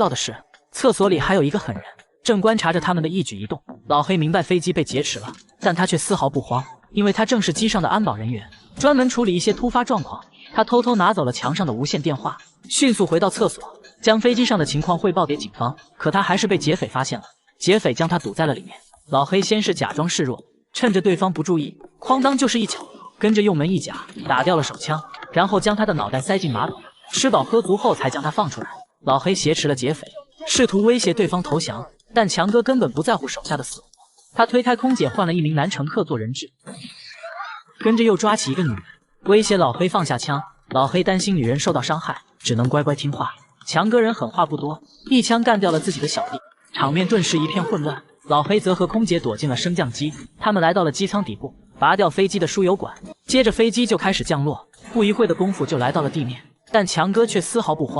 到的是，厕所里还有一个狠人，正观察着他们的一举一动。老黑明白飞机被劫持了，但他却丝毫不慌，因为他正是机上的安保人员，专门处理一些突发状况。他偷偷拿走了墙上的无线电话，迅速回到厕所，将飞机上的情况汇报给警方。可他还是被劫匪发现了，劫匪将他堵在了里面。老黑先是假装示弱，趁着对方不注意，哐当就是一脚，跟着用门一夹打掉了手枪，然后将他的脑袋塞进马桶，吃饱喝足后才将他放出来。老黑挟持了劫匪，试图威胁对方投降，但强哥根本不在乎手下的死活。他推开空姐，换了一名男乘客做人质，跟着又抓起一个女人，威胁老黑放下枪。老黑担心女人受到伤害，只能乖乖听话。强哥人狠话不多，一枪干掉了自己的小弟，场面顿时一片混乱。老黑则和空姐躲进了升降机，他们来到了机舱底部，拔掉飞机的输油管，接着飞机就开始降落，不一会的功夫就来到了地面，但强哥却丝毫不慌。